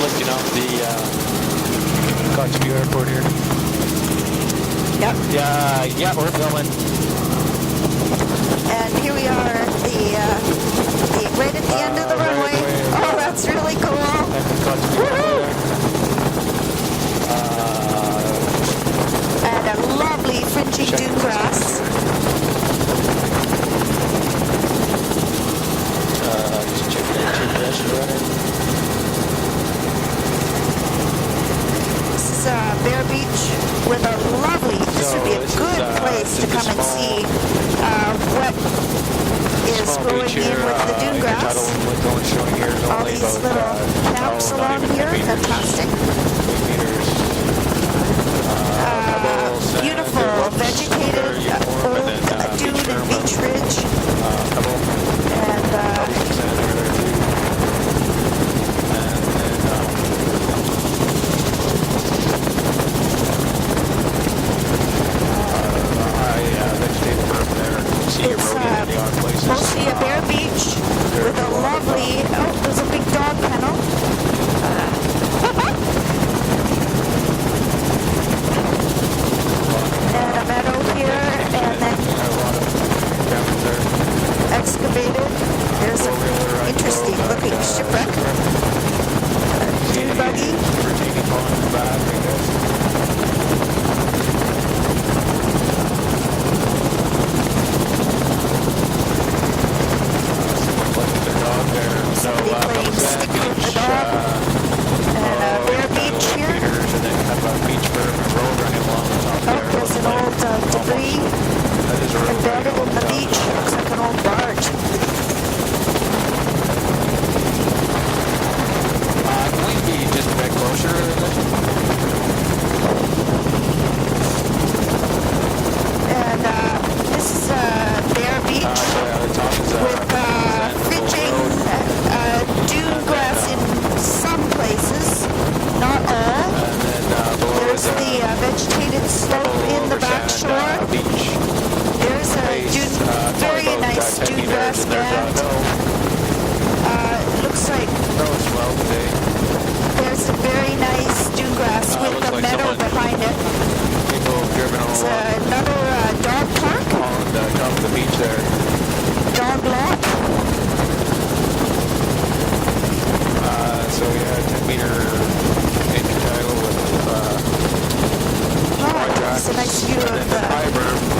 lifting off the Kotzebue Airport here. Yep. Yeah, we're filming. And here we are, right at the end of the runway. Oh, that's really cool. And a lovely fringing dune grass. Just checking in, GPS running. This is Bear Beach with a lovely, this would be a good place to come and see what is growing in with the dune grass. All these little camps along here, fantastic. Beautiful vegetated old dune and beach ridge. And it's mostly a bare beach with a lovely, oh, there's a big dog kennel. And a meadow here, and then excavated. There's an interesting looking shipwreck. Dune buggy. Somebody playing stick with the dog. And Bear Beach here. Oh, there's an old debris embedded in the beach. Looks like an old barge. Can we be just a bit closer? And this is Bear Beach with fringing dune grass in some places, not all. There's the vegetated slope in the back shore. There's a very nice dune grass band. It looks like there's a very nice dune grass with a meadow behind it. It's another dog park. On the top of the beach there. Dog lot. So yeah, 10-meter intertidal with It's a nice view of the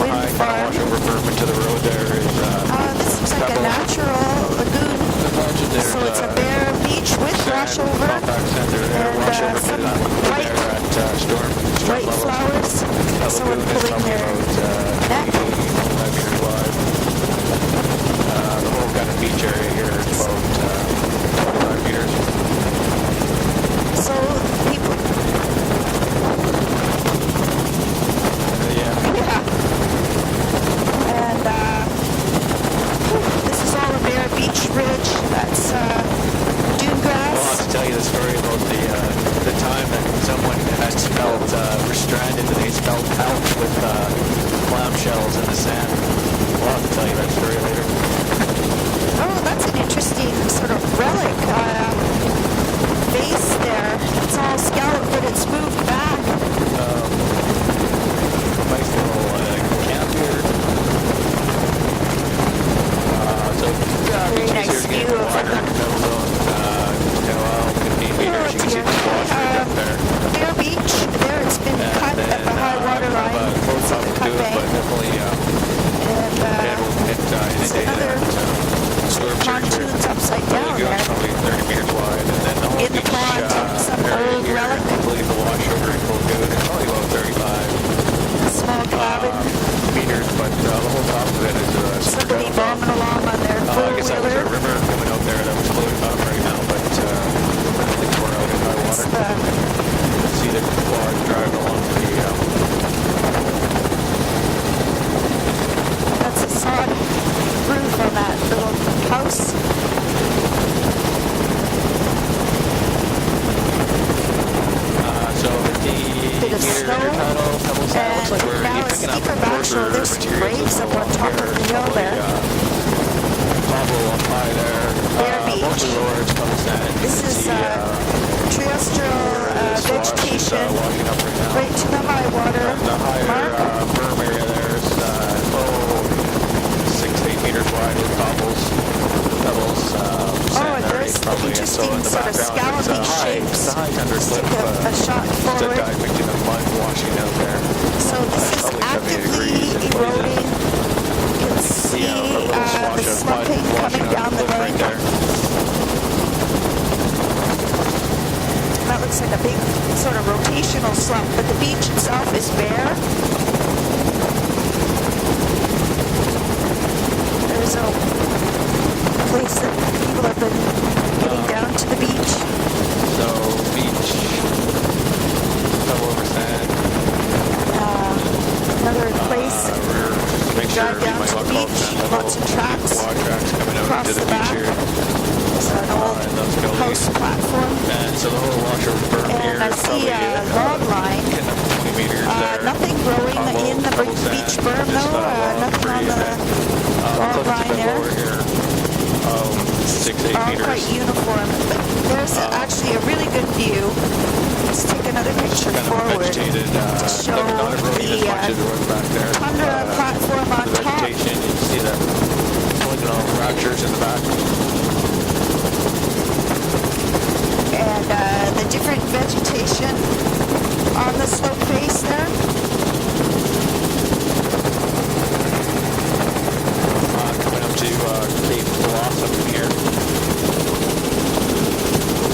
wind farm. washover berm into the road there is This looks like a natural lagoon. So it's a bare beach with washover and some white flowers. Someone pulling their neck. 5 meters wide. The whole kind of beach area here is about 5 meters. So people. Yeah. And this is all a bare beach ridge. That's dune grass. I'll have to tell you the story about the time that someone had spelled restranded and they spelled out with clamshells in the sand. We'll have to tell you that story later. Oh, that's an interesting sort of relic base there. It's all scalloped, but it's moved back. Nice little camp here. So Very nice view of it. 15 meters. You can see the wash right up there. Bear Beach, there it's been cut at the high water line. It's a cut bank. And there's another pontoons upside down there. Probably 30 meters wide. And then the whole In the pond, some old relic. I believe the washover in Colgood is probably about 35 Small cabin. meters, but the whole top of it is Somebody bombing along on their I guess that was a four-wheeler. river coming out there that was floating up right now, but I think we're out in high water. See the quad driving along the That's a sod roof on that little house. so the Bit of snow. And now a steeper back, so there's some graves up on top of the hill there. Pablo up high there. Bear Beach. Mostly lower, it's double sand. This is Trios washing up right now. right to the high water The higher mark. berm area there is 6 to 8 meters wide with cobbles, pebbles, sand there's probably. interesting And so in the sort of background, scallopy it's shapes. a high tundra Let's cliff. take a shot Just a forward. guy mixing up mud washing out there. So this is Probably 70 actively degrees in eroding. You can see a little the swash of mud slumping washing coming out down the cliff right bank. there. That looks like a big sort of rotational slump, but the beach itself is bare. There's a place that people have been getting down to the beach. So beach, double over sand. Another place, Make sure drive down to the beach, lots of tracks walk tracks coming out across into the the beach back. here. There's an old And those buildings. house platform. And so the whole washover berm here And I is see a log line. 20 meters there. Nothing growing in the beach berm though. Nothing on the log line there. Lower here. 6 to 8 All meters. quite uniform. But there's actually a really good view. Let's take another picture Kind of forward vegetated, to show not eroding as much as the it was back there. tundra platform on The top. vegetation, you can see the polygonal fractures in the back. And the different vegetation on the slope face there. Coming up to Cape Blossom here.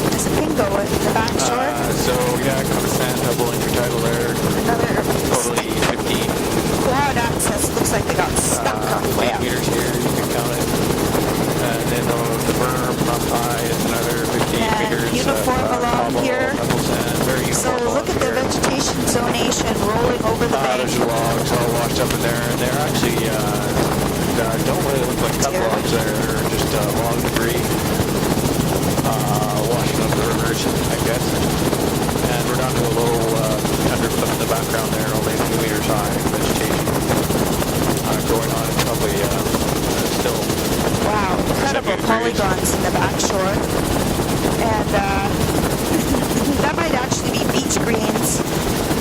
There's a pingo at the back shore. So yeah, kind of sand double intertidal there. Another Totally 15 quad access. Looks like they got stuck halfway up. meters here, you can count it. And then the berm up high is another 15 And meters. uniform along cobble, here. pebble sand, very So uniform look at the along here. vegetation zonation rolling over the bank. There's logs all washed up in there, and they're actually don't really look like cut logs. They're just log debris washing up the rivers, I guess. And we're down to a low tundra cliff in the background there, only 2 meters high vegetation growing on. It's probably still Wow, incredible 70 degrees. polygons in the back shore. And that might actually be beach greens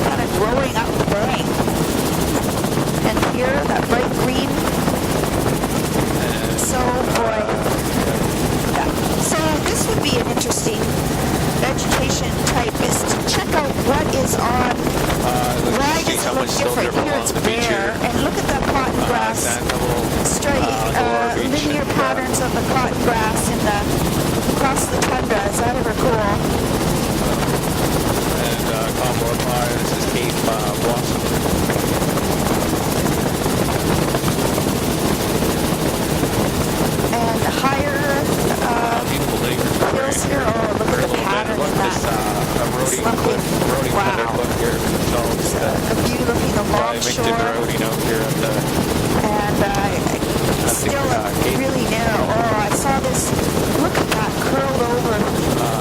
kind of growing up the bank. And here, that bright green. So, boy. Yeah. So this would be an interesting vegetation type, is to check out what is on. Why does it look different? Here it's bare. And look at that cotton grass. Straight, linear patterns of the cotton grass in the across the tundra. Is that ever cool? And combo up high, this is Cape Blossom. And higher Beautiful day for hills here. Oh, look at the pattern in that. Eroding Slumping. eroding Wow. tundra cliff here. So it's A view looking along mixed shore. eroding out here at the And still Cape. really narrow. Oh, I saw this. Look at that curled over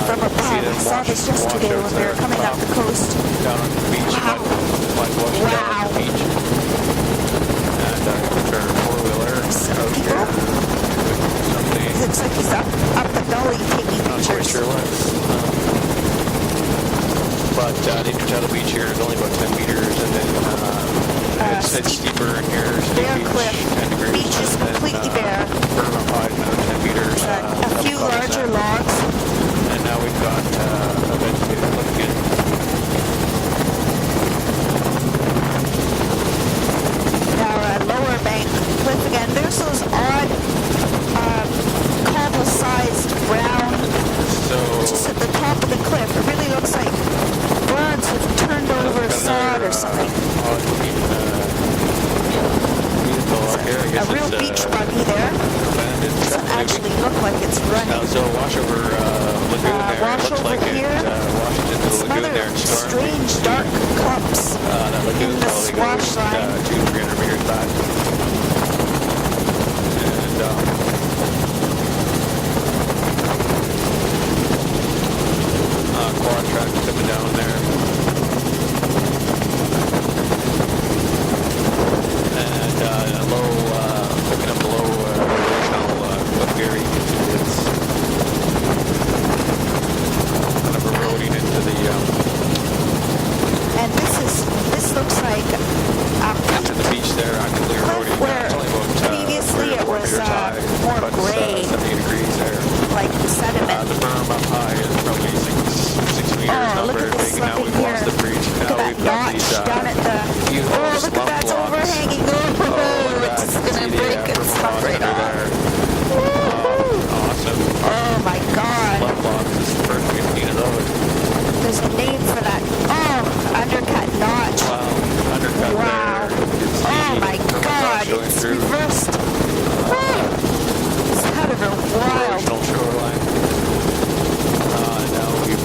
from above. I saw this yesterday when we were coming up the coast. down on the beach. Wow. Mud washing down on Wow. the beach. And our four-wheeler out here. Something. Looks like he's up the gully taking Not quite pictures. sure what. But the intertidal beach here is only about 10 meters, and then it's steeper in here. Steep Bare beach, cliff. 10 degrees. Beach is and then, completely bare. Berm up high, another 10 meters. A few double larger sand. logs. And now we've got a vegetated cliff again. Now a lower bank cliff again. There's those odd cobble-sized brown So just at the top of the cliff. It really looks like birds have turned over sod or something. A real beach buggy there. Doesn't actually look like it's running. So washover lagoon there. Wash It looks over like here. it washed into the Some lagoon other there and stormed. strange dark clumps. That lagoon in the probably swash goes line. 200-300 meters back. And quad tracks coming down there. And a low, looking up below rotational cliff here, you can see it's kind of eroding into the just now looking we've here. lost the breach. Look Now at that we've got notch these down at the... beautiful Oh, look at slump that, it's blocks. overhanging. Oh, Oh, look at it's that. going to break CDF and from slump right under off. there. Woo-hoo. Awesome. Oh my God. Slump blocks. This is the first 15 of those. There's a name for that. Oh, undercut notch. Wow. Undercut Wow. there. You can see Oh my the God, showing it's through. reversed. It's kind of a wild. Original shoreline. Now we've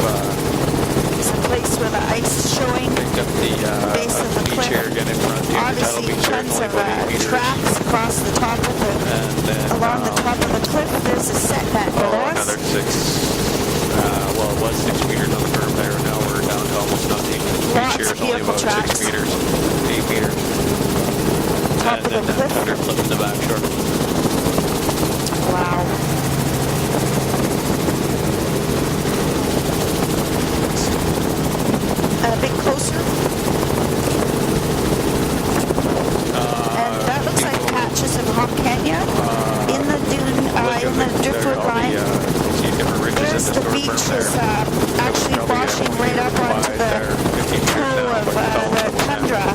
It's a place where the ice is showing. picked up the Base of the beach cliff. here again in front here. The tidal Obviously, beach here. tons It's only of about 8 meters. tracks across the top of the, And then along the top of the cliff. There's a setback below us. another 6. Well, it was 6 meters on the berm there. Now we're down to almost nothing. Beach Lots here of is only vehicle about tracks. 6 meters, 8 meters. Top And of then the cliff. thunder flip in the back shore. Wow. A bit closer. And that looks like patches of Hawk Canyon in the dune, in the driftwood line. There's the beach is actually washing right up onto the toe of the tundra.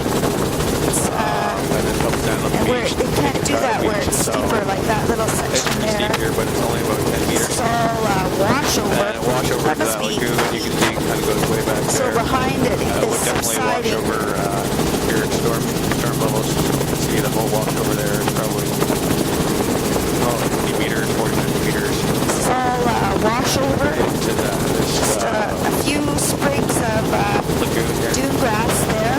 It's, and where they can't do that where it's steeper, like that little It's section pretty steep there. here, but it's only about 10 meters. It's all washover. And wash over That to must that be, lagoon, you can see it kind of goes way back so there. behind it Would is definitely wash subsiding. over here at storm levels. You can see the whole wash over there is probably 50 meters, 40, 50 meters It's all washover. into this Just a few sprigs of lagoon here. dune grass there.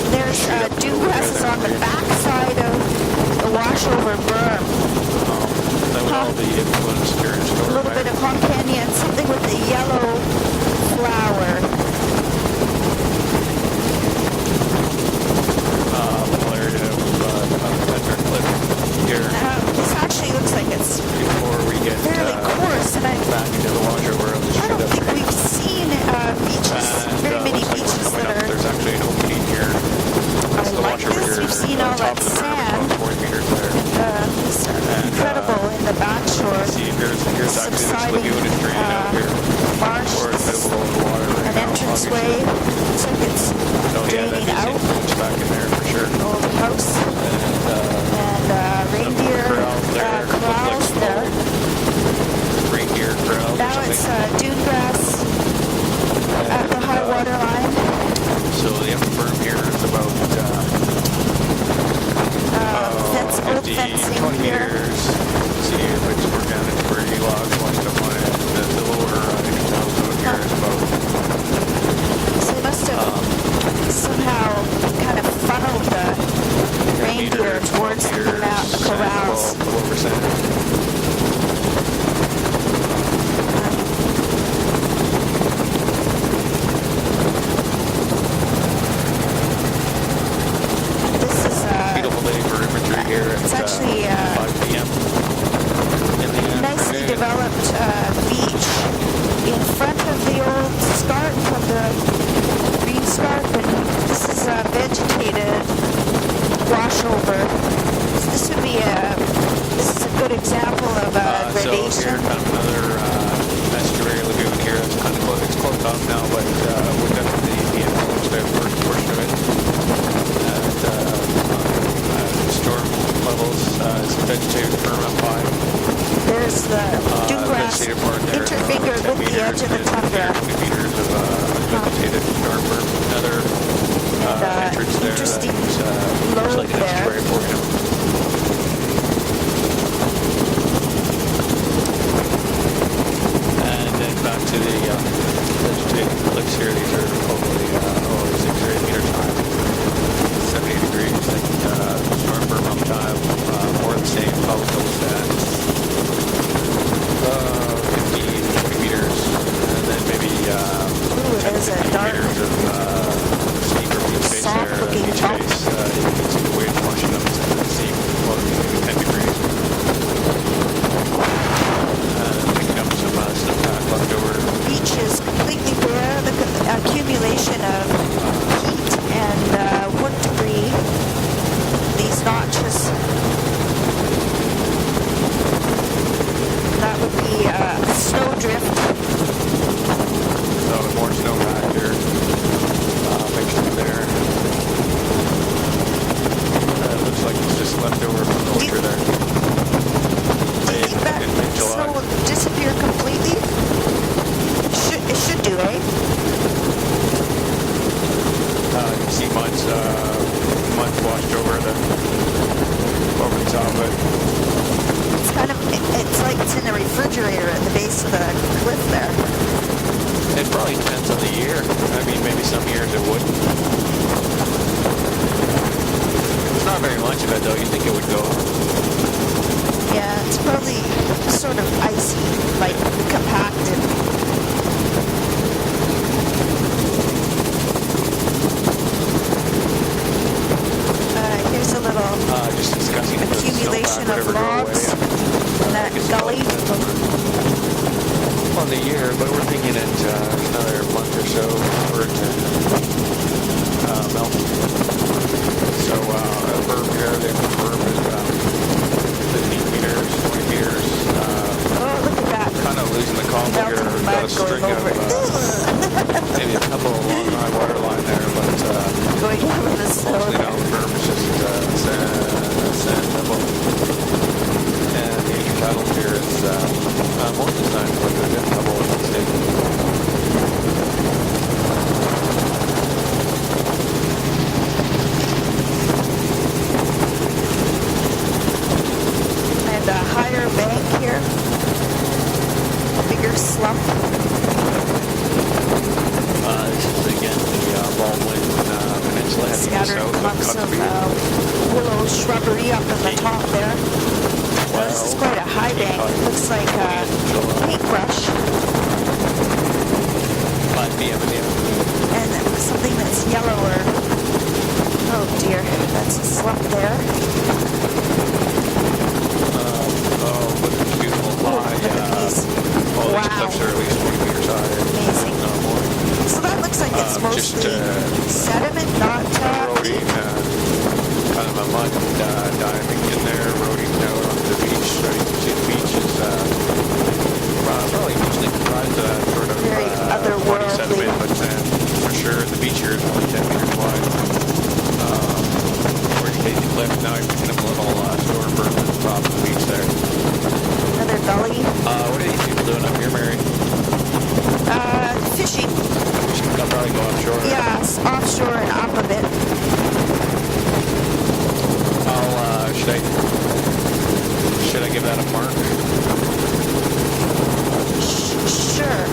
There's dune grasses on the back side of the washover berm. That was all the influence during A storm. little bit of Hawk Canyon, something with the yellow flower. Polarity of Thunder Cliff here This actually looks like it's before we get fairly coarse, and back into the washover. I'll just I shoot don't up think here. we've seen beaches, very many Looks like we're beaches coming that up. are There's actually an opening here. That's the like wash over this. here. We've seen on all top that of the berm, sand. about 40 meters there. It's incredible in the back shore. See, here's actually this Subsiding, lagoon is draining out here. marsh, Or it's a bit below the water right an now, entranceway. obviously. Looks like it's Oh yeah, that draining is out. influence back in there for sure. Old house And and reindeer corrals there. Look like corrals there. reindeer corrals or Now it's something. dune grass at the high water line. So the upper berm here is about Old 50, fencing 20 here. meters. See if it's organic where you logs washed up on it. The lower house over here is about So they must have somehow kind of funneled the 10 reindeer meters, towards 12 meters, the corrals. and 12%. This is Beautiful day for imagery here at it's actually 5 p.m. in the nicely afternoon. developed beach in front of the old scarp of the green scarp, and this is a vegetated washover. So this would be this is a good example of So gradation. here, kind of another estuary lagoon here. It's kind of close. It's closed off now, but we're definitely the influence there first portion of it. And storm levels, it's vegetated firm up high. There's the dune grass Vegetated part there is around interfingered 10 with the edge of the meters, tundra. 20 meters of vegetated storm berm. Another entrance there. Interesting That's, looks like an load there. estuary portion. And then back to the vegetated cliffs here. These are hopefully 6 or 8 meters high, 70 degrees, and storm berm up time, more of the same, probably double that. 15, 20 meters, and then maybe 10 there's a 15 dark, meters of steeper beach face there. soft-looking Beach bump. face, you can see the waves washing up to the sea, well, maybe 10 degrees. Picking up some back left over. Beach is completely bare. Look at the accumulation of heat and wood debris. These notches. probably depends on the year. I mean, maybe some years it would. It's not very much of it, though. You think it would go. Yeah, it's probably sort of icy, like compacted. Here's a little just discussing accumulation of logs in that gully. On the year, but we're thinking it another month or so for it to melt. So berm here, they berm is 15 meters, 20 meters. Oh, look at that. Kind of losing the call here. Melting Got a mud string going of over. maybe a couple along the high water line there, but Going over the snow. mostly down the berm is just sand level. And the cattle here is most of the time, but there's a couple of mistakes. And a higher bank here. Bigger slump. This is again the Baldwin Peninsula heading Scattered south clumps of of country. willow shrubbery up in the top there. Now, this is quite a high bank. It looks like a paintbrush. 5 p.m. in the afternoon. And something that's yellower. Oh dear, that's a slump there. Look at the beautiful high. Look at these. All these Wow. cliffs are at least 20 meters high. Amazing. No more. So that looks like it's Just, mostly sediment, not Eroding, kind of a mud diving in there, eroding out onto the beach. So you can see the beach is probably mostly comprised of that sort of very muddy otherworldly. sediment, but for sure the beach here is only 10 meters wide. Where you hit the cliff, now you're picking up a little storm berm at the top of the beach there. Another gully. What are these people doing up here, Mary? Fishing. They'll probably go offshore. Yeah, it's offshore and up a bit. Should I give that a mark? Sure.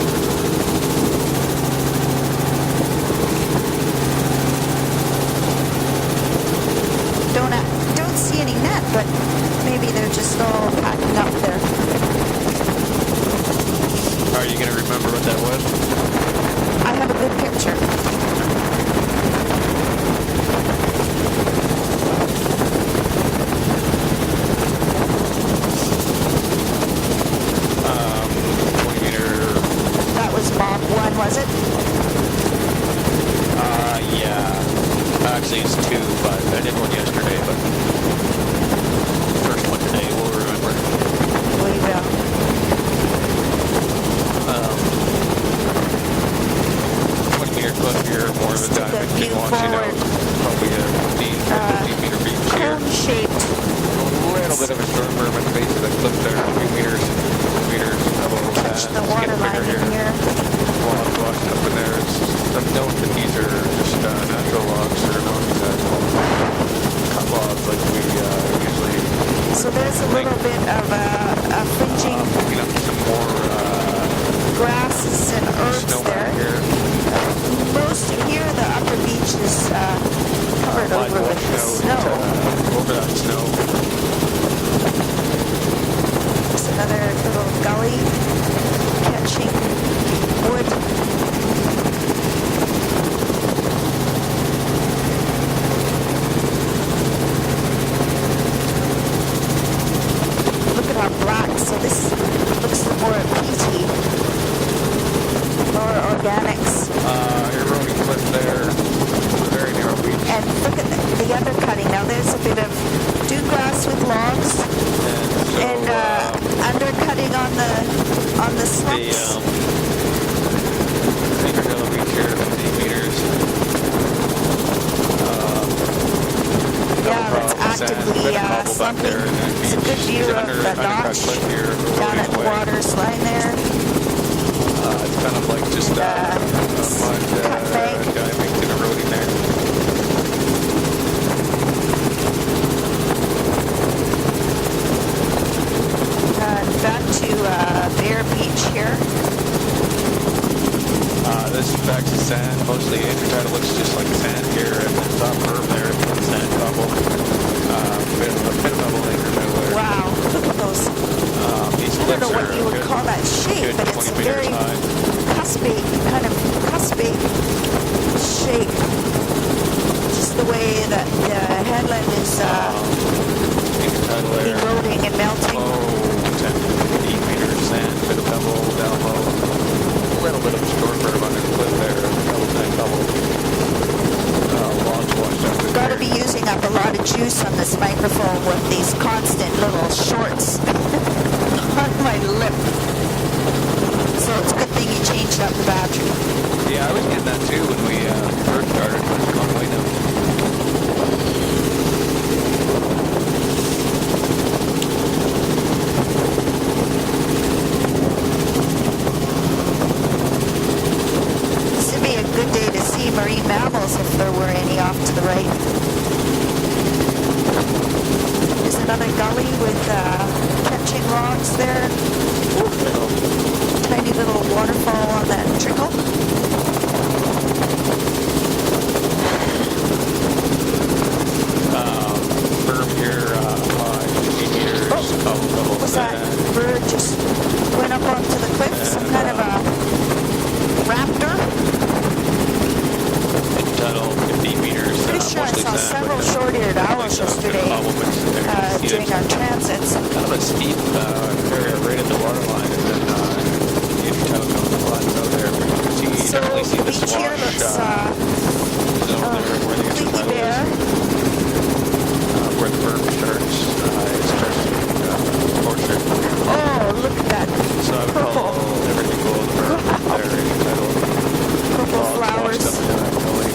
Don't see any net, but maybe they're just all packing up there. Are you going to remember what that was? I have a good picture. That was Bob 1, was it? Yeah. Actually, it's 2, but I did one yesterday, but first one today, we'll remember. We will. 20-meter cliff here, more of a Stick a diamond view can launch you out. forward. Probably a 15-meter beach here. Cone-shaped. A little bit of a storm berm at the base of the cliff there, a few meters, Touch the water line in here. Washing up in there. It's note that these are just natural logs or not cut logs like we usually. So there's a little bit of a fringing Picking up some more grasses and herbs snow there. back here. Most of here, the upper beach is covered over with snow. Over that snow. There's another little gully catching wood. Look at how black. So this looks more peaty, more organics. Eroding cliff there. Very narrow beach. And look at the undercutting. Now there's a bit of dune grass with logs and undercutting on the slopes. Anchor Hill Beach here, 15 meters. Yeah, that's actively slumping. It's a good view of the notch down at the water's line there. It's kind of like just mud diving and eroding there. Back to Bear Beach here. this backs of sand, mostly intertidal looks just like sand here, and then top berm there, sand bubble. Bit of bubble anchor there. Wow, look at those. These I don't cliffs know what are you would good, call that shape, good but it's 20 a very meters high. cuspy shape. Just the way that the headland is Intertidal there. eroding and melting. 10 to 15 meters sand, bit of pebble down low. A little bit of a storm berm under the cliff there, double tank bubble. Logs washed up in Got to there. be using up a lot of juice on this microphone with these constant little shorts on my lip. So it's a good thing you changed out the battery. Yeah, I was getting that too when we first started, but it's gone away now. This would be a good day to see marine mammals if there were any off to the right. There's another gully with catching logs there. Ooh, tiny little waterfall on that trickle. Berm here, 5 meters, What was that? Bird just went up onto the cliff, some kind of a raptor. Intertidal 15 meters, Pretty sure I mostly saw sand, several but short-eared owls yesterday during our transits. kind of a steep area right at the water line, and then intertidal comes the plateau there. But you can see, you So definitely see the the beach here swash looks zone there where the completely intertidal bare. is, where the berm starts. It starts to torture. Oh, look at that So I would call purple, everything below the berm there intertidal. purple Logs flowers. washed up into that gully.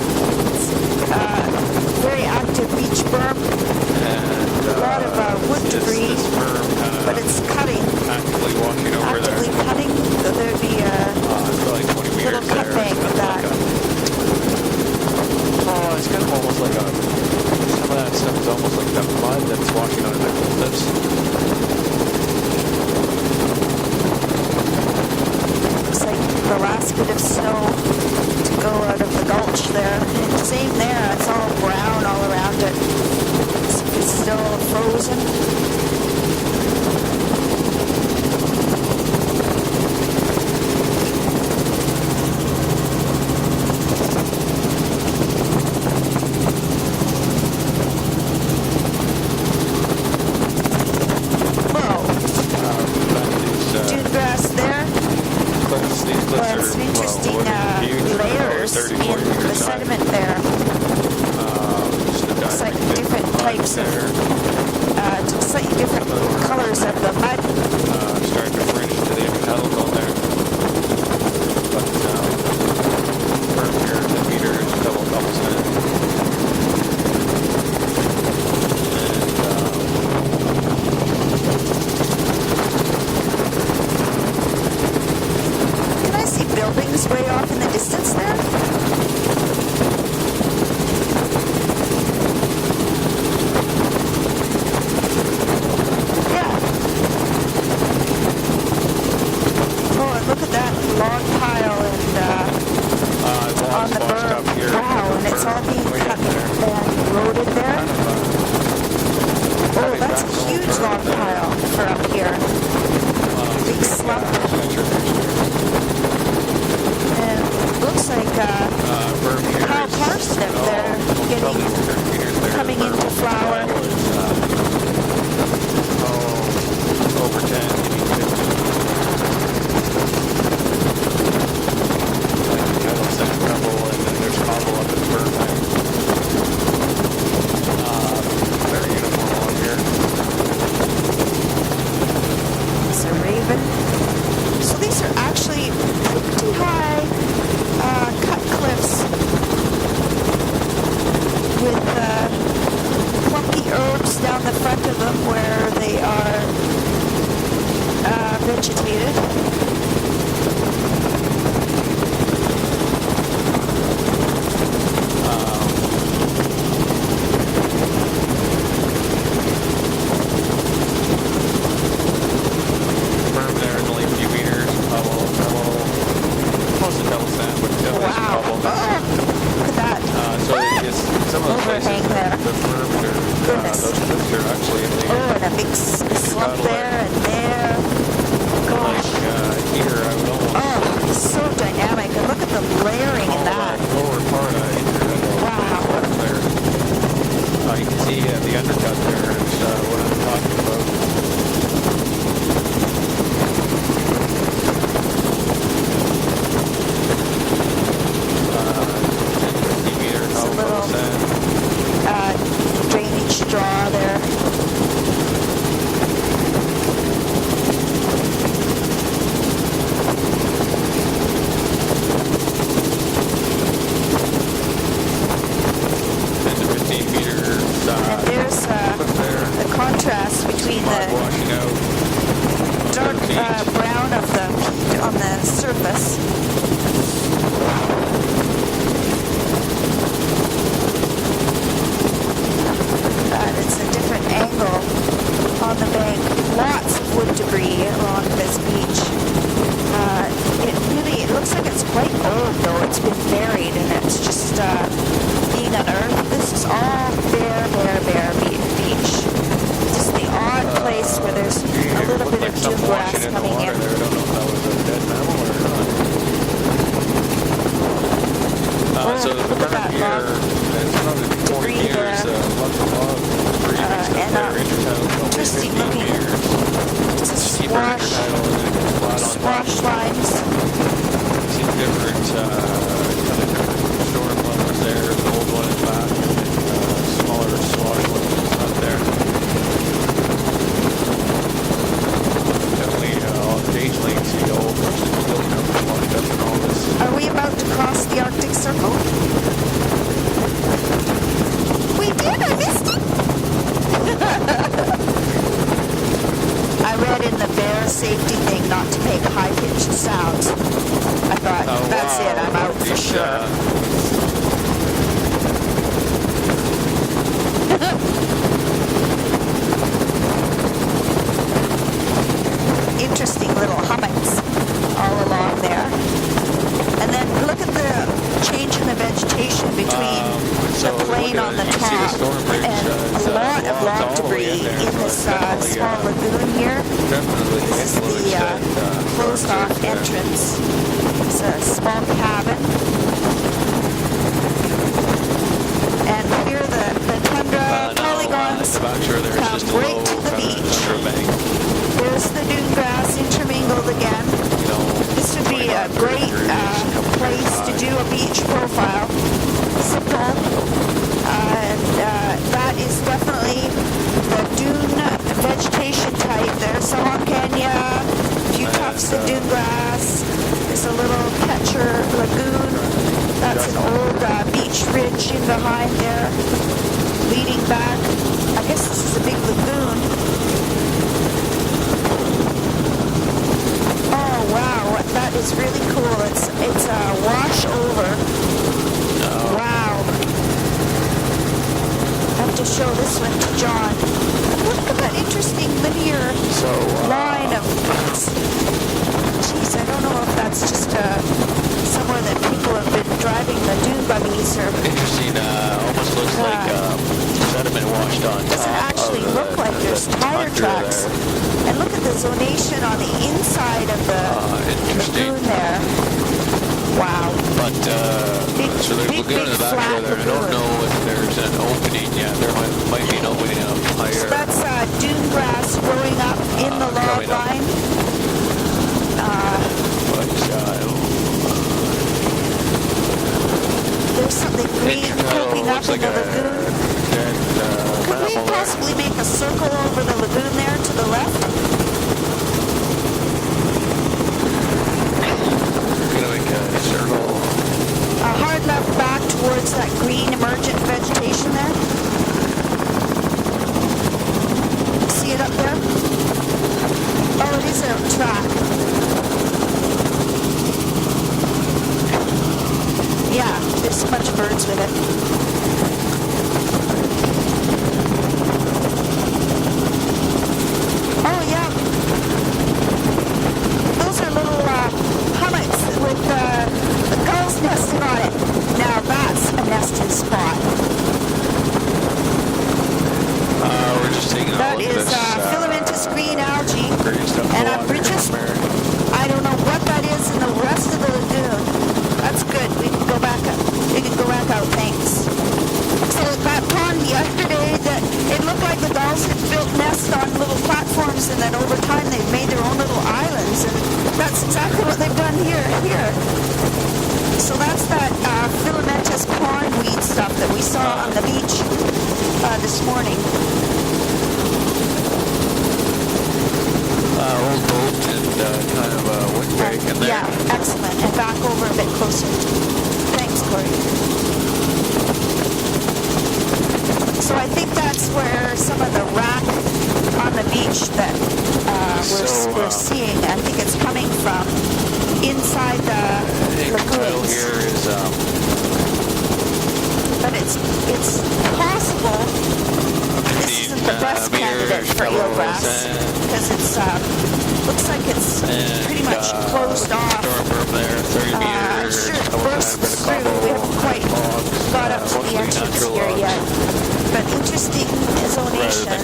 Very active beach berm, And a lot of wood debris, this berm kind but of it's cutting, actively washing over there. actively cutting. So there'd be a It's probably 20 little meters cut there. bank of that. It's kind of almost like some of that stuff is almost like the mud that's washing under the cliffs. Looks like the last bit of snow to go out of the gulch there. And same there, it's all brown all around it. It's still frozen. Whoa, dune grass there. These cliffs Well, are, some interesting huge, layers 30, in 40 the meters high. sediment there. Just the Looks like diving different mud types of, there. slightly different colors of the mud. Starting to fringe to the intertidal zone there. But berm here, 10 meters, double sand. Can I see buildings way off in the distance there? Yeah. Oh, and look at that log pile and on Logs the washed berm. up here. Wow, and it's all being Way cut up there. and eroded there. Kind of, Oh, that's a huge log pile for up here. Big slump. And looks like berm here cow is- parsnip there probably 30 meters there. coming Berm into flower. is, over 10, maybe 15. Intertidal sand pebble, and then there's cobble up in the berm bank. Very uniform along here. It's a raven. So these are actually pretty high cut cliffs with definitely some Wow. problem. Look at that. So it's some of the places Overhang there. that firms are, Goodness. those cliffs are actually in the, Oh, and a big slump there and there. like Gosh. here, I would almost Oh, so dynamic. And look at the layering in call that. that lower part of it. Wow. There. You can see the undercut there is what I'm talking about. It's a little drainage draw there. And there's the contrast between the dark brown of the peat on the surface. It's a different angle on the bank. Lots of wood debris along this beach. It looks like it's quite old though. It's been buried and it's just being unearthed. This is all bare beach. Just the odd place where there's a little bit of dune grass coming in. I don't know if that was a dead mammal or not. So the look at that here is probably 40 debris years, there. lots of log debris mixed up there. Intertidal, probably Interesting 15 looking. years. It's a Deeper intertidal and then it's flat on top. swash lines. See the different kind of different storm levels there. The old one in back and then smaller swash ones up there. Definitely occasionally you see the old ones building up and lined up and all this. Are we about to cross the Arctic Circle? We did, I missed it. I read in the bear safety thing not to make high-pitched sounds. I thought, that's it, I'm out for sure. Interesting little hummocks all along there. And then look at the change in the vegetation between the plain on the top and a lot of log debris in this small lagoon here. This is the closed-off entrance. It's a small cabin. And here the tundra polygons come right to the beach. There's the dune grass intermingled again. This would be a great place to do a beach profile. Simple. That is definitely the dune vegetation type. There's the Honkenya, a few tufts of dune grass. There's a little catcher lagoon. That's an old beach ridge in behind there, leading back. I guess this is a big lagoon. Oh wow, that is really cool. It's a wash over. Wow. I have to show this one to John. Look at that interesting linear line of. Geez, I don't know if that's just somewhere that people have been driving the dune buggies or. Interesting. Almost looks like sediment washed on top. Doesn't actually look like there's tire tracks. And look at the zonation on the inside of the lagoon there. Wow. But so there's a lagoon in the back there. I don't know if there's an opening yet. There might be an opening up higher. So that's dune grass growing up in the log line. There's something green poking up in the lagoon. Could we possibly make a circle over the lagoon there to the left? We're gonna make a circle. A hard left back towards that green emergent vegetation there. See it up there? Oh, it is a track. Yeah, there's a bunch of birds with it. Oh, yeah. Those are little hummocks with the gulls' nests And water bridges, from there. I don't know what that is in the rest of the lagoon. That's good. We can go back up. We can go back out. Thanks. So that pond yesterday, that it looked like the dolls had built nests on little platforms, and then over time they've made their own little islands, and that's exactly what they've done here. So that's that filamentous pondweed stuff that we saw on the beach this morning. Old boat and kind of a windbreak in there. Yeah, excellent. And back over a bit closer. Thanks, Corey. So I think that's where some of the wrack on the beach that we're seeing, I think it's coming from inside the lagoons. Here is, but it's possible this isn't the best candidate for eelgrass, because it's looks like it's pretty much closed off. Storm berm there, 30 meters. Sure, bursts through. We haven't quite got up to the entrance here yet. But interesting zonation.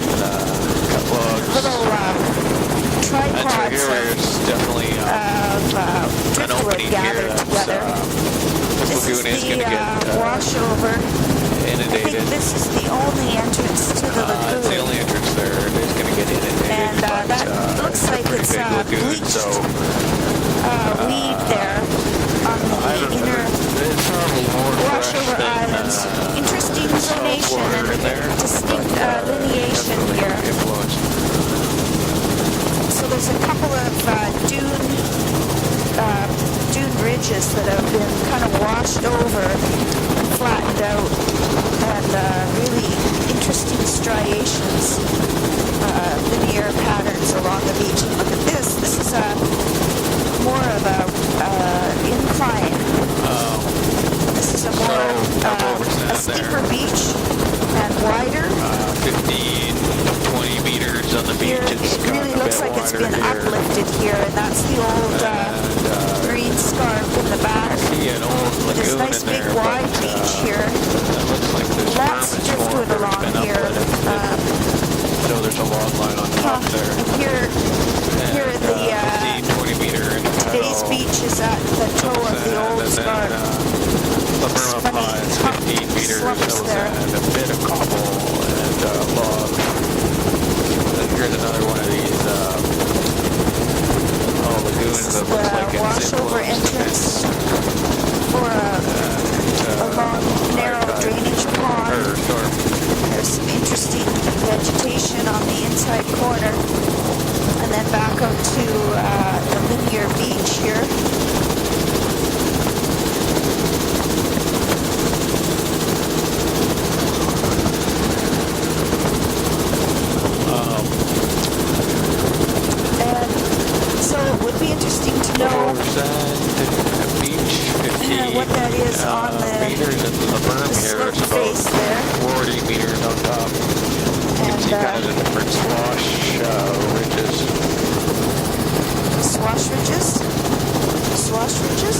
Little tripods of driftwood gathered together. This is the washover. I think this is the only entrance to the lagoon. It's the only entrance there. It is going to get inundated. And that looks like it's bleached weed there on the inner washover islands. Interesting zonation and distinct lineation here. So there's a couple of dune ridges that have been kind of washed over and flattened out, and really interesting striations, linear patterns along the beach. And look at this. This is more of a incline. This is a more a steeper beach and wider. 15, 20 meters on the beach. Here, it really looks like it's been uplifted here, and that's the old green scarp in the back. This nice big wide beach here. Lots of driftwood along here. So there's a long line on top there. Here at the 20 meter. today's beach is at the toe of the old scarp. The berm up high is 15 meters. And a bit of cobble and log. And here's another one of these lagoons that looks like it's washover entrance for a long, narrow drainage pond. There's some interesting vegetation on the inside corner. And then back out to the linear beach here. And so it would be interesting to know what that is on the slope face there. 40 meters on top. And kind of the different ridges. Swash ridges?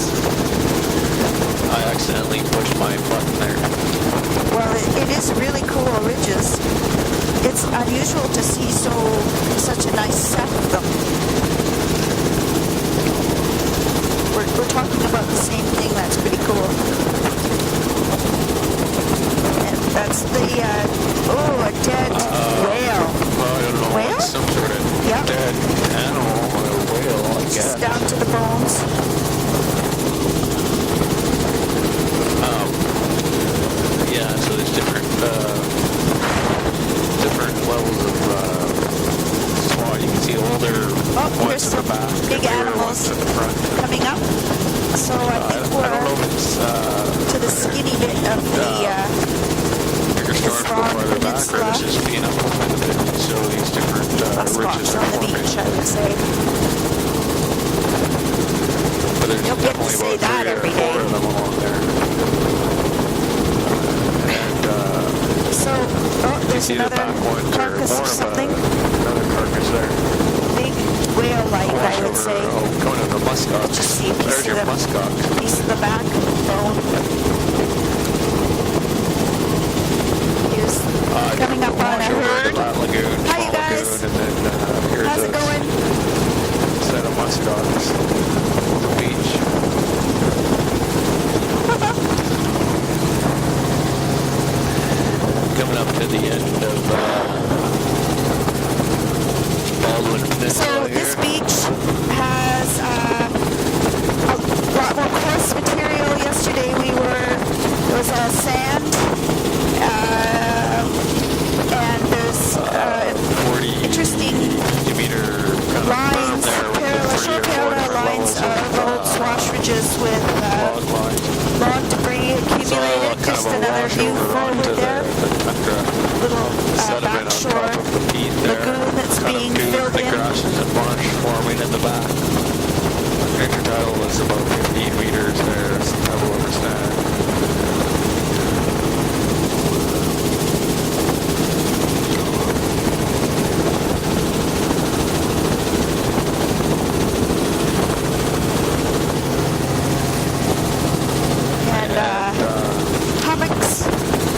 I accidentally pushed my button there. Well, it is really cool ridges. It's unusual to see such a nice set of them. We're talking about the same thing. That's pretty cool. And that's the a dead whale. I don't know. Whale? Some sort of dead animal or a whale, I guess. Just down to the bones. Yeah, so there's different levels of swat. You can see older ones at the back, big animals at the front. coming up. So I think we're to the skinny bit of the Swan Peninsula. This is being up quite a bit. So these different ridges on the beach, I would say. But there's You'll get to definitely say about that 3 or every 4 day. of them along there. And so, there's see another the back one, carcass or something. Another carcass there. Big whale-like, I would say. Going to the muskox. Just see a There's your muskox. piece of the back bone. Here's coming up on a herd. Lagoon, Hi, you guys. Lagoon, and then, How's it going? end of Baldwin Peninsula So here. this beach has a lot more coarse material. Yesterday it was all sand, and there's 40 interesting meter kind of lines, berm there with the 3 short or 4 parallel different lines levels of old swash ridges with log lines. log debris It's all accumulated. kind Just of a another view washover forward onto there. the tundra. Little Sediment on backshore top of the peat there. lagoon that's Kind of being dune filled thick in. grasses and marsh forming in the back. Intertidal is about 15 meters there, level over stand. And hummocks.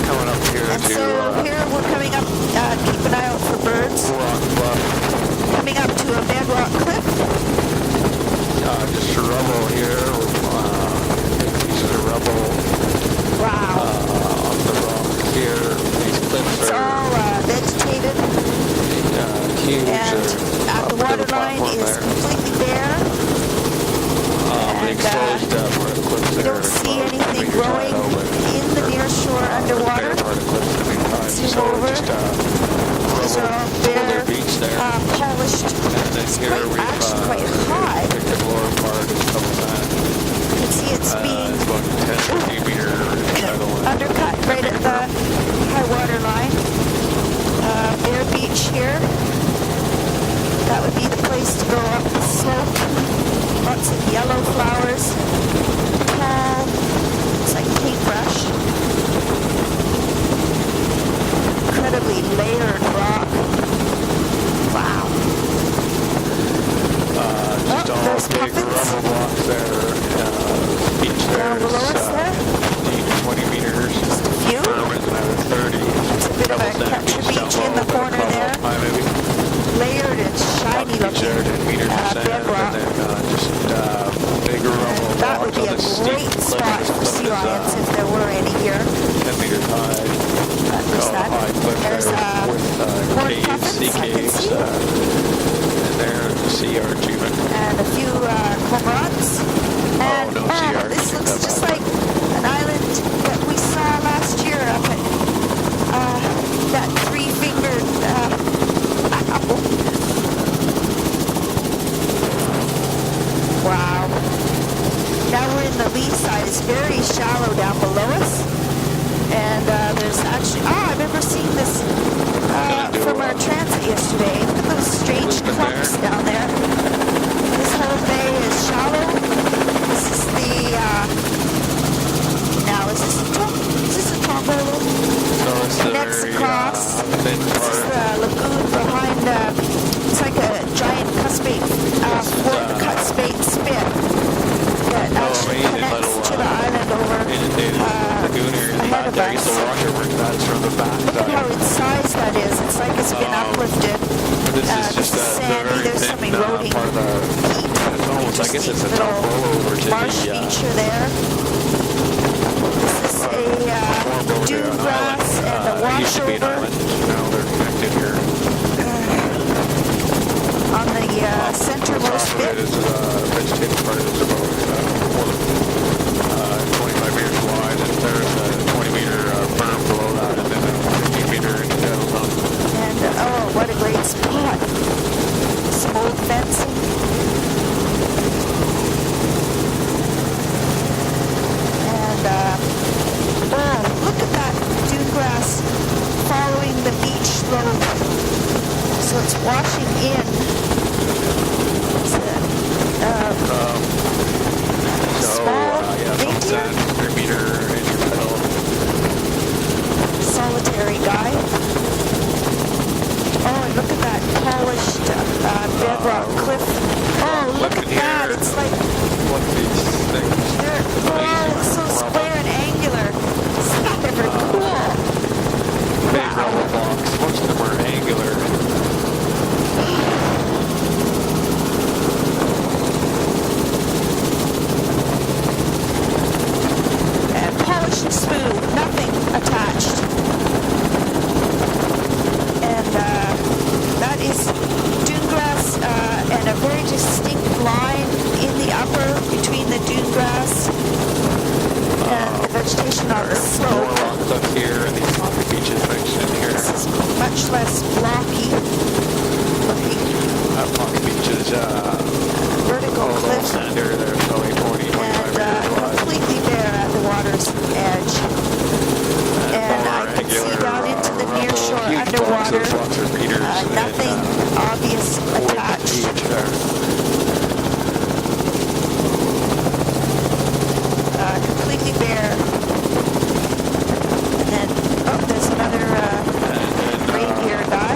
Coming up here And to so here we're coming up, keep an eye out for birds. Rock Bluff. Coming up to a bedrock cliff. Just rubble here, big pieces of rubble Wow. on the rock here. These cliffs It's are all vegetated, huge. and Up the to water line platform is there. completely bare. Exposed part of the cliffs You there. don't see anything growing in the near shore underwater. Part of cliffs that we find. Zoom So over. just These are all bare, beach there. polished. And then It's here quite, we've actually quite high. picked the lower part is a couple times. You can see it's being It's about 10, 15 meter tidal. undercut right at the high water line. Bare beach here. That would be the place to go up the slope. Lots of yellow flowers. Tall. It's like paintbrush. Incredibly layered rock. Wow. Just all there's big puffins. rubble blocks there. Beach there Down below is us there. deep 20 meters. Just a few. Firm is another 30. It's a bit of a Double sand catcher beach jumbo in the with a corner club there. up high maybe. Layered and shiny Beach there, looking 10 meters of sand. bedrock. And then just big rubble That would blocks be on a this steep great cliff. spot This for cliff sea is, lions if there were any here. 10 meters high. There's Oh, that. high cliff There's there with corn caves, puffins sea I can caves, see. and there the sea arch even. And a few cormorants. And no, sea arch. this looks just like an island that we saw last year up at that three-fingered apple. Wow. Now we're in the lee side. It's very shallow down below us. And there's actually, I remember seeing this from our transit yesterday. Look at those strange clumps down there. This whole bay is shallow. This is the, now is this a Tombolo? So it's the Next very across. thin This is part. the lagoon behind, it's like a giant cuspate, cuspate spit that actually amazing connects little, to the island over lagoon area in the ahead back of there. I used to us. watch over that's from the back Look at how side. incised that is. It's like it's been uplifted. But this is just this is the sandy. very There's thin some eroding part of the, it's almost, I guess it's a little tumble over to marsh the, feature there. This is a dune grass and a it used to be an washover island. Now they're connected here. on the centermost Top of bit. it is vegetative part is about 25 meters wide, and there's a 20-meter berm below that, and then a 15-meter intertidal zone. And oh, what a great spot. Some old fencing. And oh, look at that dune grass following the beach slope. So it's washing in. It's a small, Yeah, some daintier. sand, 3-meter vegetation on the More slope. rocks up here and these rocky beaches mixed in here. This is much less blocky looking. Rocky beaches, Vertical little cliff sand area there, probably 20, 25 and meters wide. completely bare at the water's edge. And I can see down into the near shore underwater. Nothing obvious attached. Completely bare. And then, oh, there's another reindeer guy.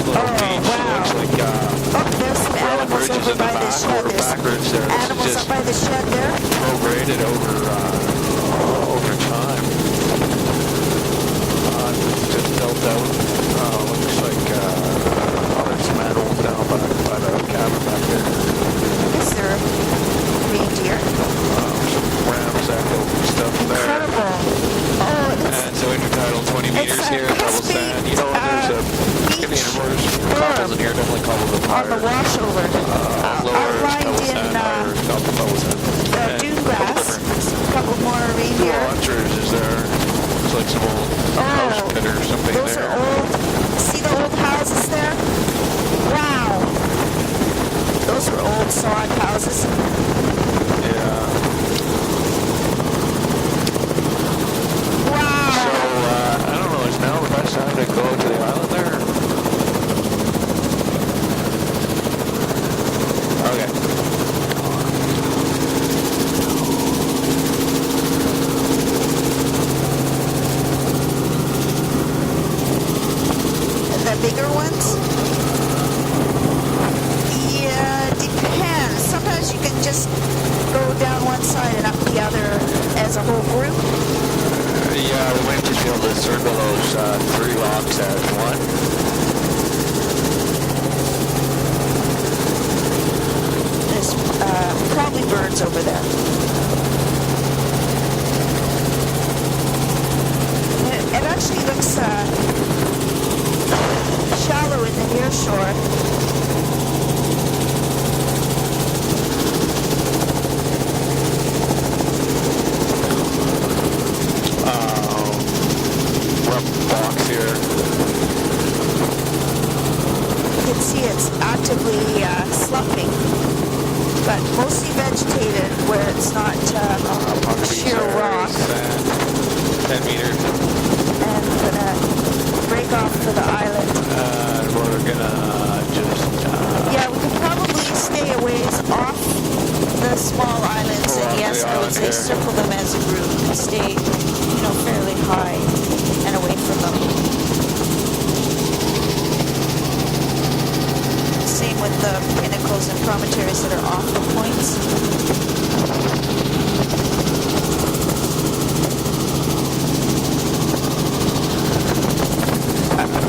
Wow. Oh, there's some animals over by the shed. There's animals up by the shed there. Prograded over time. It's just built out. Looks like there's some animals down by the cabin back there. Is there a reindeer? Some ramshackle stuff there. Incredible. Oh, it's And so intertidal 20 meters here, double sand. You know, there's a cobbles in here, definitely cobbles on up the higher. washover. Outlined in dune grass. A couple more reindeer. Launchers is there. Looks like some old house pit or something those there. are old. See the old houses there? Wow. Those are old sod houses. Yeah. Wow. So, I don't know, is now the best time to go to the island there? Okay. And the bigger ones? Yeah, depends. Sometimes you can just go down one side and up the other as a whole group. Yeah, we might just be able to circle those 3 rocks as one. There's probably birds over there. It actually looks shallow in the near shore. Rough box here. You can see it's actively slumping, but mostly vegetated where it's not sheer rock. 10 meters. And we're gonna break off for the island. We're gonna just... Yeah, we can probably stay a ways off the small islands, Go and off yes, the I would island say here. circle them as a group. Stay, fairly high and away from them. Same with the pinnacles and promontories that are off the points.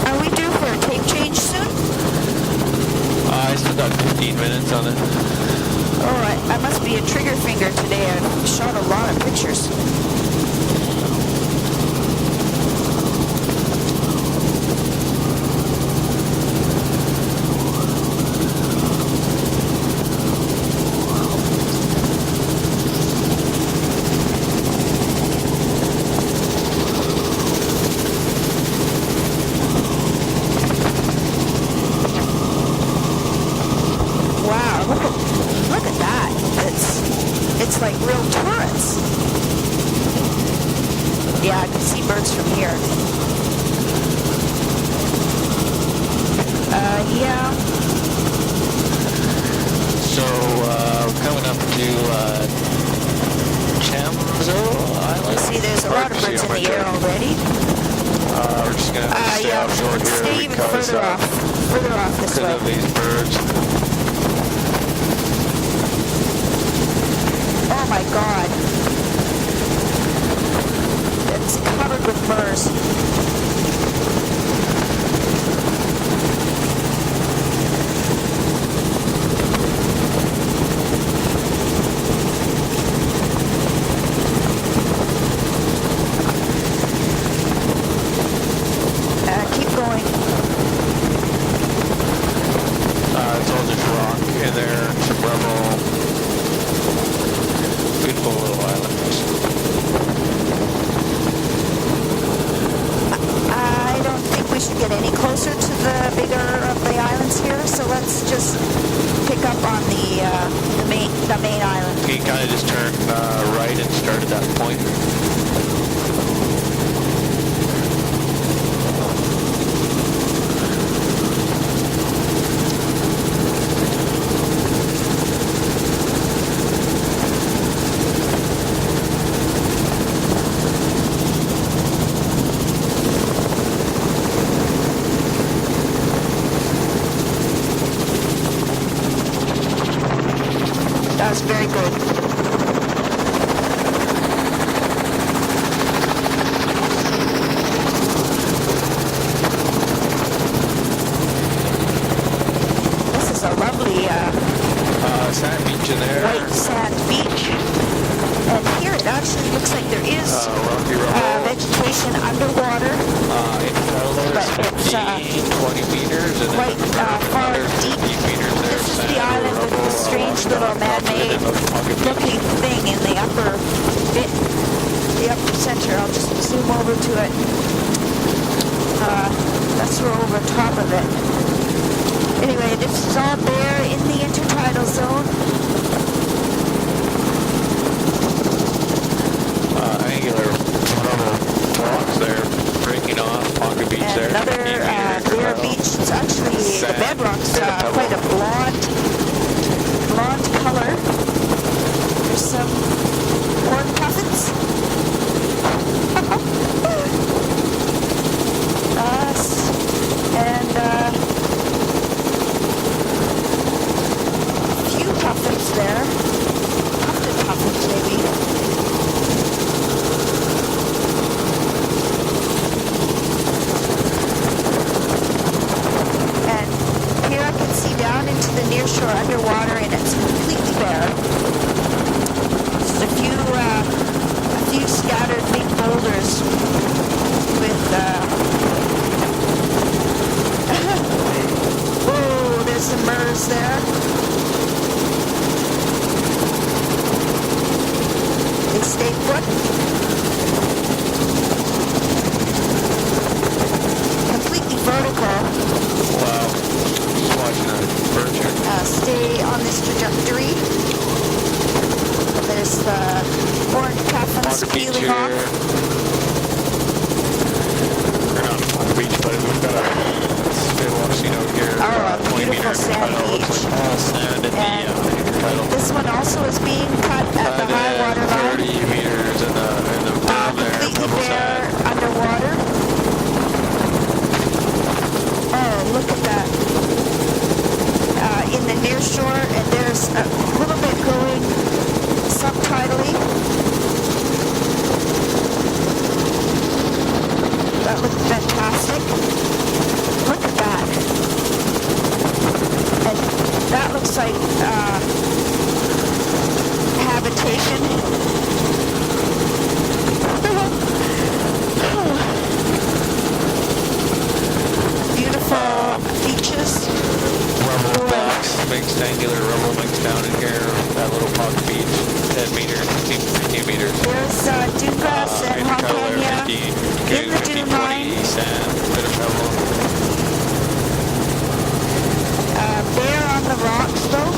Are we due for a tape change soon? I still got 15 minutes on it. Oh, I must be a trigger finger today. I've shot a lot of pictures. Wow, look at that. It's like real turrets. Yeah, I can see birds from here. Yeah. So, coming up to Chamzo Island. See, there's a lot of birds in the air already. We're just going to stay offshore here Stay even because, further off this way. of these birds. Oh my God. It's covered with burrs. Keep going. It's all just rock in there, some rubble. Beautiful little island. lovely. That was very good. This is a lovely Sand beach in there. white sand beach. And here it actually looks like there is Rocky rubble. vegetation underwater, In parallel, but it's 20 meters. And quite far another deep. 50 meters there. This is Sand the island with rubble, the strange little man-made looking thing in the upper bit, the upper center. I'll just zoom over to it. That's we're over top of it. Anyway, this is all there in the intertidal zone. Angular rocks there, breaking off, Pocket Beach And there. another 15 meters, bare beach. It's actually, the Sand, bedrock's bit of pebble. quite a blonde color. There's some corn puffins. And a few puffins there. Puffins maybe. And here I can see down into the near shore underwater, and it's completely bare. Just a few scattered big boulders with whoa, there's some mers there. They stay put. Completely vertical. Wow. Just watching a bird here. Stay on this trajectory. There's the orange puffins Pocket Beach peeling here. off. Or not Pocket Beach, but we've got a spit washing out here. Oh, a 20 beautiful meter sand intertidal. Looks beach. like all sand in the And intertidal. this one also is being cut at the high water line. 30 meters in the down there, Completely pebble bare sand. underwater. Oh, look at that. In the near shore, and there's a little bit going subtidally. That looks fantastic. Look at that. And that looks like habitation. Beautiful beaches. Rubble box, mixed angular rubble mixed down in here. That little Pocket Beach, 10 meters, 15 meters. There's dune grass and Intertidal there, Hawkania 50, in the 50, dune 20 line. sand, bit of pebble. Bare on the rocks though.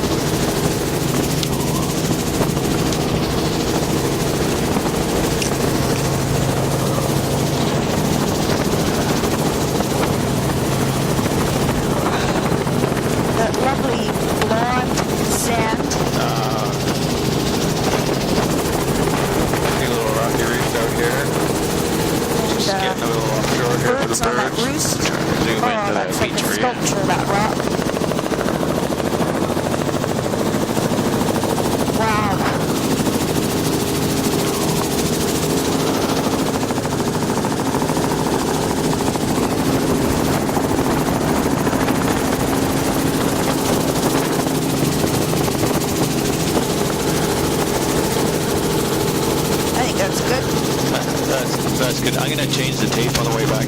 That lovely blonde sand. Few little rocky reefs out here. Just And getting a little offshore here for birds the on that birds. roost. Zoom Oh, into that that's like beach a for you. sculpture, that rock. Wow. I think that's good. That's good. I'm going to change the tape on the way back